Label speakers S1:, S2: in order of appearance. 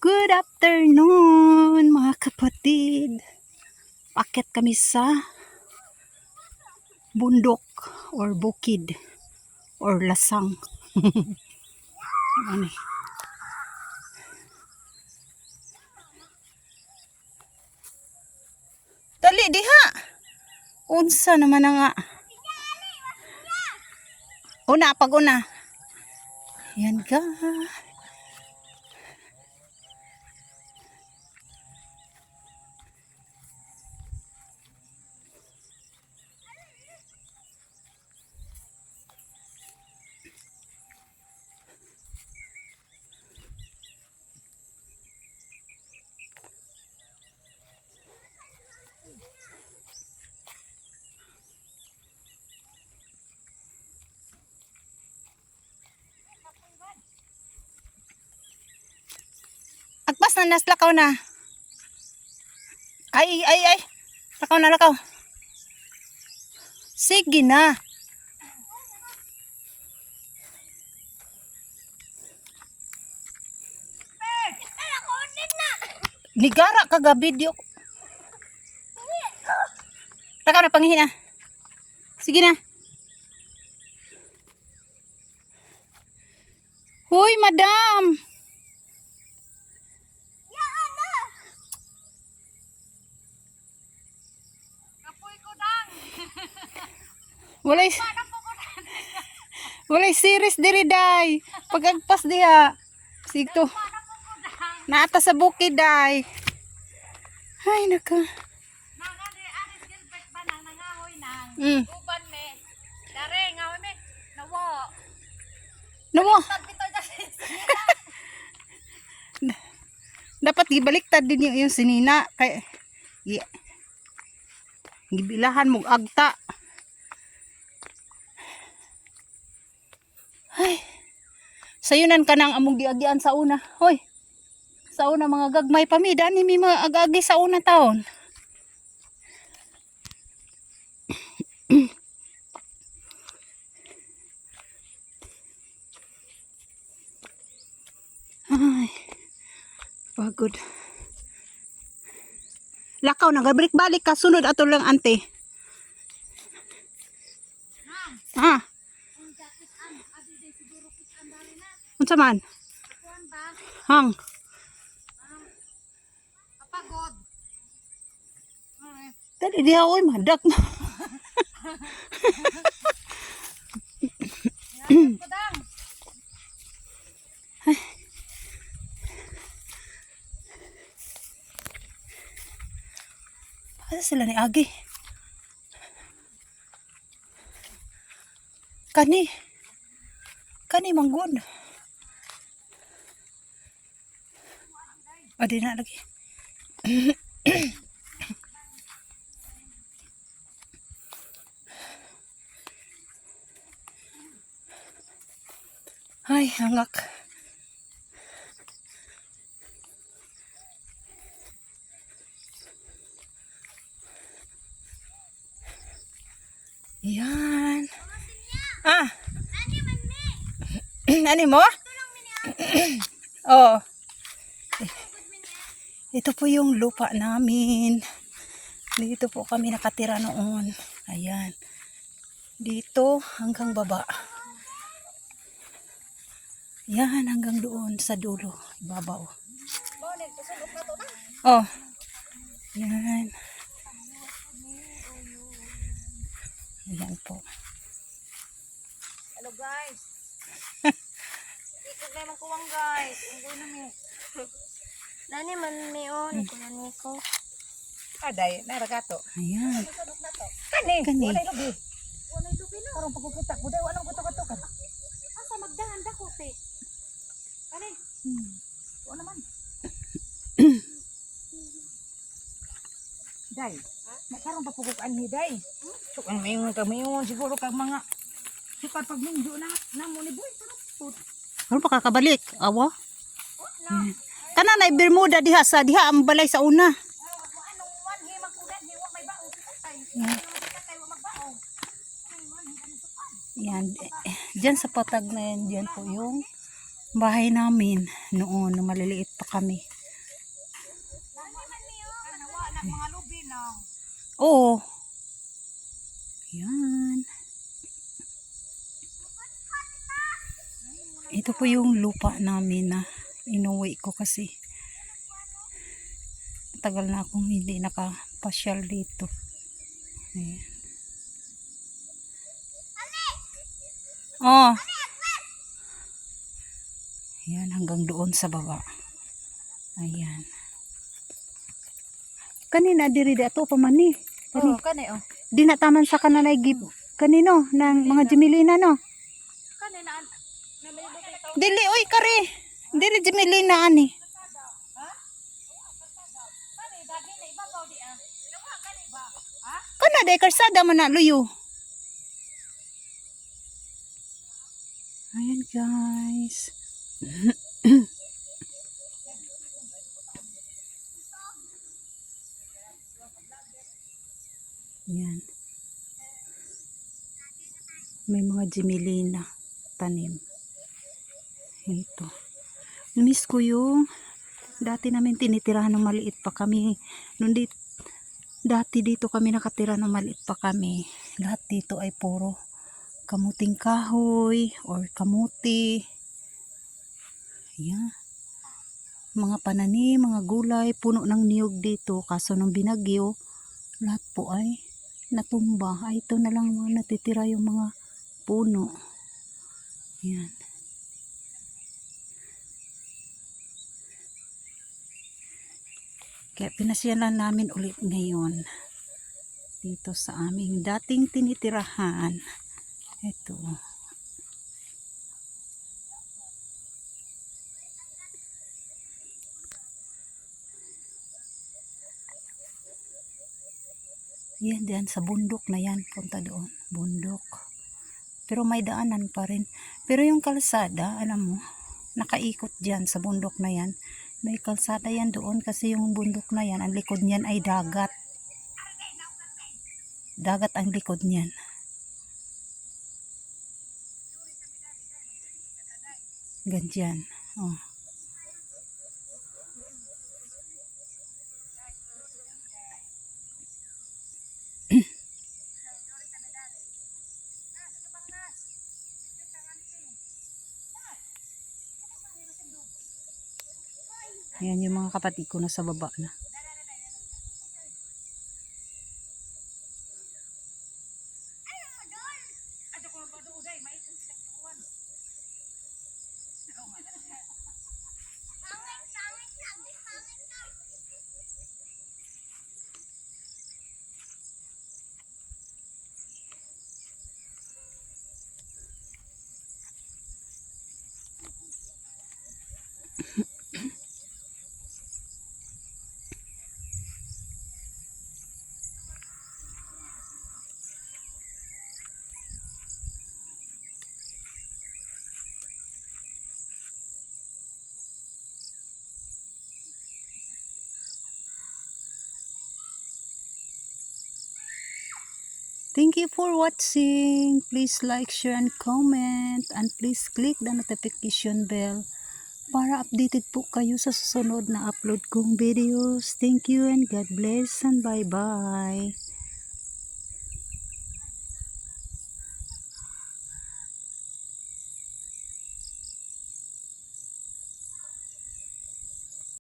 S1: Good afternoon mga kapatid. Paakyat kami sa bundok or bukid or lasang. Ano? Dali diha. Unsa naman na nga. Una pag una. Yan ka. Agpas na naslakaw na. Ay. Lakaw na lakaw. Sige na. Nigara ka video. Lakaw na pangihin na. Sige na. Hoy, madam. Walay series diri day. Pagagpas diha. Sigto. Naata sa bukid day. Ay naka.
S2: Uban me. Dare ngaw me. Nawo.
S1: Namo. Dapat gibaliktad din yung sinina kay gibilahan mo agta. Ay. Sayunan ka nang among giagian sa una. Hoy. Sa una mga gagmay pamida ni mi mga agagi sa una taon. Ay. Pagod. Lakaw na gabalik-balik ka sunod ato lang ante. Ha. Unsa man? Hang.
S2: Kapagod.
S1: Dali diha oy madak na.
S2: Kudang.
S1: Asa sila ni Agi? Kani manggod. Adi na lagi. Ay, hangak. Yan. Ah. Ani mo? Oh. Ito po yung lupa namin. Dito po kami nakatira noon. Ayan. Dito hanggang baba. Yan hanggang doon sa dulo. Ibabaw. Oh. Yan. Ayan po.
S2: Hello guys. Ikot na magkuwang guys. Unggoy na me. Nani man me on. Kunan ni ko.
S3: Aday, naragato.
S1: Ayan.
S3: Kani,
S1: Kani.
S3: walay lubi.
S2: Walay lubi no.
S3: Karong pagkukita ko, day, walang guto-guto ka.
S2: Asa magdangan dako te. Kani.
S3: O naman. Day, karong papukukaan ni Day. So, ang mayroon siguro kag mga sikat pag minjo na, namo ni boy.
S1: Ano pa kakabalik? Awa? Yan. Kana na Bermuda diha sa diha ang balay sa una.
S2: Anong one hi magkunan hi wa may baon sa tay.
S1: Yan.
S2: Tay wa magbaon.
S1: Yan. Diyan sa patag na yan, diyan po yung bahay namin noon nung maliliit pa kami.
S3: Nawa ng mga lubi na.
S1: Oo. Yan. Ito po yung lupa namin na inuwi ko kasi tagal na akong hindi nakapasyal dito. Ayan. Oh. Ayan, hanggang doon sa baba. Ayan. Kanina diri ato pa man ni.
S3: Oh, kani oh.
S1: Di na taman sa kananay gib kanino ng mga Jimilina no.
S3: Kani na may lubi to.
S1: Dili oy kare. Dili Jimilina ani.
S3: Kani dagi na ibabaw di ah. Nawa kani ba? Ha?
S1: Kana day karsada man na luyo. Ayan guys. Yan. May mga Jimilina tanim. Ito. Miss ko yung dati namin tinitirahan ng maliit pa kami. Dati dito kami nakatira ng maliit pa kami. Lahat dito ay puro kamuting kahoy or kamuti. Yan. Mga pananim, mga gulay, puno ng niyog dito. Kaso nung binagyo, lahat po ay natumba. Ay ito na lang mga natitira yung mga puno. Yan. Kaya pinasyalan namin ulit ngayon dito sa aming dating tinitirahan. Ito. Yan diyan sa bundok na yan. Punta doon. Bundok. Pero may daanan pa rin. Pero yung kalsada, alam mo, nakaikot dyan sa bundok na yan. May kalsada yan doon kasi yung bundok na yan, ang likod niyan ay dagat. Dagat ang likod niyan. Ganyan. Oh. Yan yung mga kapatid ko na sa baba na. Thank you for watching. Please like, share, and comment. And please click the notification bell para updated po kayo sa susunod na upload kong videos. Thank you and God bless and bye-bye.